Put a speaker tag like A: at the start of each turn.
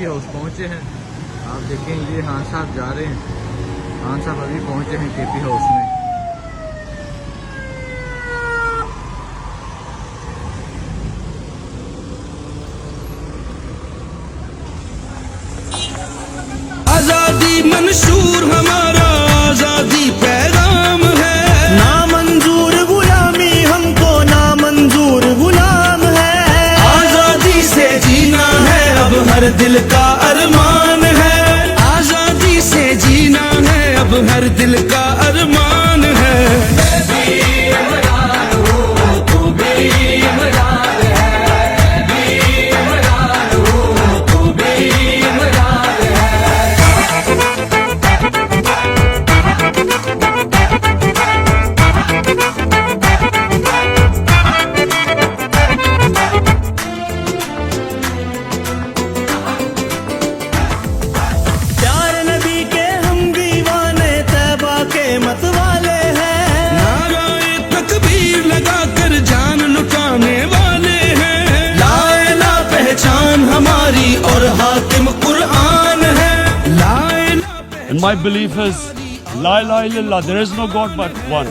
A: KP house पहुंचे हैं। आप देखें ये खान साहब जा रहे हैं, खान साहब अभी पहुंचे हैं केपी हाउस में।
B: आजादी मंशूर हमारा आजादी पैगाम है,
C: ना मंजूर गुलामी हमको, ना मंजूर गुलाम है।
B: आजादी से जीना है अब हर दिल का अरमान है, आजादी से जीना है अब हर दिल का अरमान है।
C: प्यार नबी के हम दीवाने, तैबा के मत वाले हैं।
B: नाराए तकबीर लगाकर जान लुटाने वाले हैं, ला इलाहा पहचान हमारी और हाकिम कुरान है, ला इलाहा।
D: And my belief is, La ilaha illallah, there is no God but one.